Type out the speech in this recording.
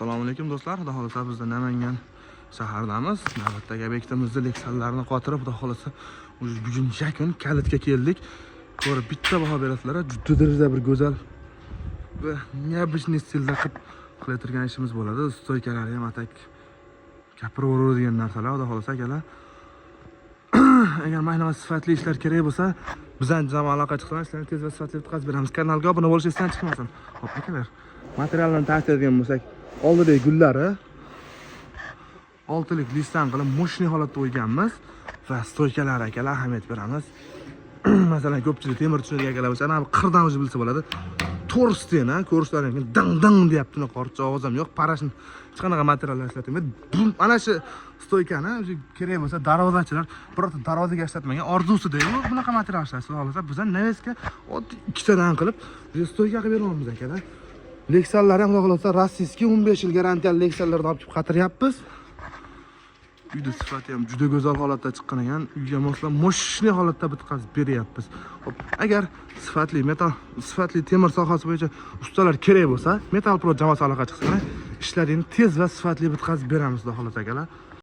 Assalomu alaykum do'stlar. Xudo xolasa bizda Namangan shahardamiz. Navbatdagi obyektimizda leksallarni qotirib, xudo xolasa bugun yakun kalitga keldik. Ko'rib bitta baho berasizlar. Juda darajada bir go'zal va neobычный stilda qilayotgan ishimiz bo'ladi. Stoykalari ham atak gapiraveradigan narsalar, xudo xolasa akalar. Agar mana sifatli ishlar kerak bo'lsa, bizdan jamoa aloqa chiqsangiz, sizlarni tez va sifatli bitkazib beramiz. Kanalga obuna bo'lishingizdan chiqmasin. Xo'p, akalar. Materiallarni ta'kidlagan bo'lsak, oldidagi gullari 6lik listdan qilib moshni holatda qo'yganmiz va stoykalari akalar ahamiyat beramiz. Masalan, ko'pchilik temir tushunadigan akalar bo'lsa, ana qirdan o'zi bilsa bo'ladi. To'rstena ko'rishlaringiz ding deyapti, qorcha ovoz ham yo'q, parashni hech qanaqa materiallar ishlatilmaydi. Mana shu stoykani o'zi kerak bo'lsa darvozachilar birorta darvozaga ishlatmagan orzusida-yu bunaqa material ishlashni xohlasa, bizdan Neveska oddiy ikkitadan qilib bu stoyka qilib beramiz akalar. Leksallar ham xudo xolasa rossiyskiy 15 yil garantiyali leksallarni olib kelib qatiryapmiz. Uyda sifati ham juda go'zal holatda chiqqan ekan. Uyga moslab moshni holatda bitkazib beryapmiz. Xo'p, agar sifatli temir sohasi bo'yicha ustalar kerak bo'lsa, Metal Pro jamoasi aloqa chiqsa, ishlarini tez va sifatli bitkazib beramiz xudo xolasa akalar.